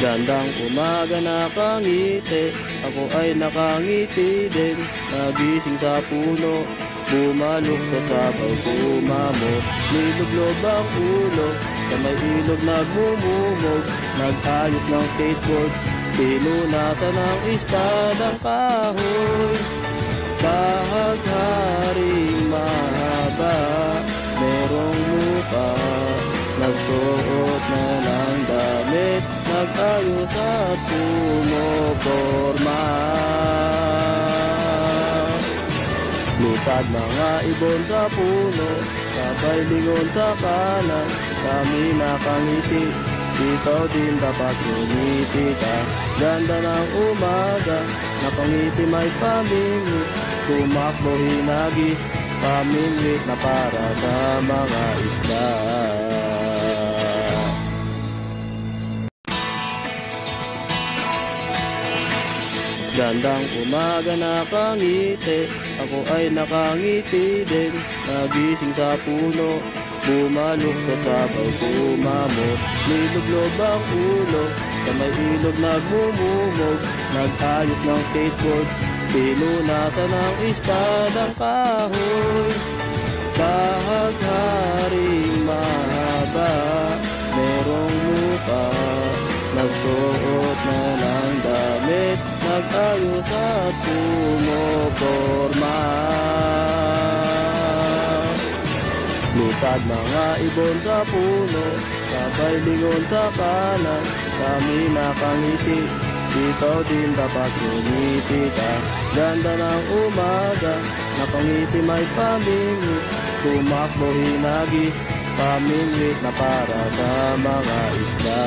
Gandang umaga nakangiti, ako ay nakangiti din. Nagising sa puno, bumaluktot sabay kumamo. Niluglob ang ulo, sa may ilog nagmumumog. Nag-ayos ng skateboard, pinunasan ng ispadang kahoy. Bahagharing mahaba, merong lupa, nagsuot na ng damit, nag-ayos at pumoporma. Lipad mga ibon sa puno, sabay lingon sa kanan, kami nakangiti, ikaw din dapat ngumiti ka. Ganda ng umaga, nakangiti may pamingit, tumakbo hinagis, pamingit na para sa mga isda. Gandang umaga nakangiti, ako ay nakangiti din. Nagising sa puno, bumaluktot sabay kumamo. Niluglob ang ulo, sa may ilog nagmumumog. Nag-ayos ng skateboard, pinunasan ng ispadang kahoy. Bahagharing mahaba, merong lupa, nagsuot na ng damit, nag-ayos at pumoporma. Lipad mga ibon sa puno, sabay lingon sa kanan, kami nakangiti, ikaw din dapat ngumiti ka. Ganda ng umaga, nakangiti may pamingit, tumakbo hinagis, pamingit na para sa mga isda.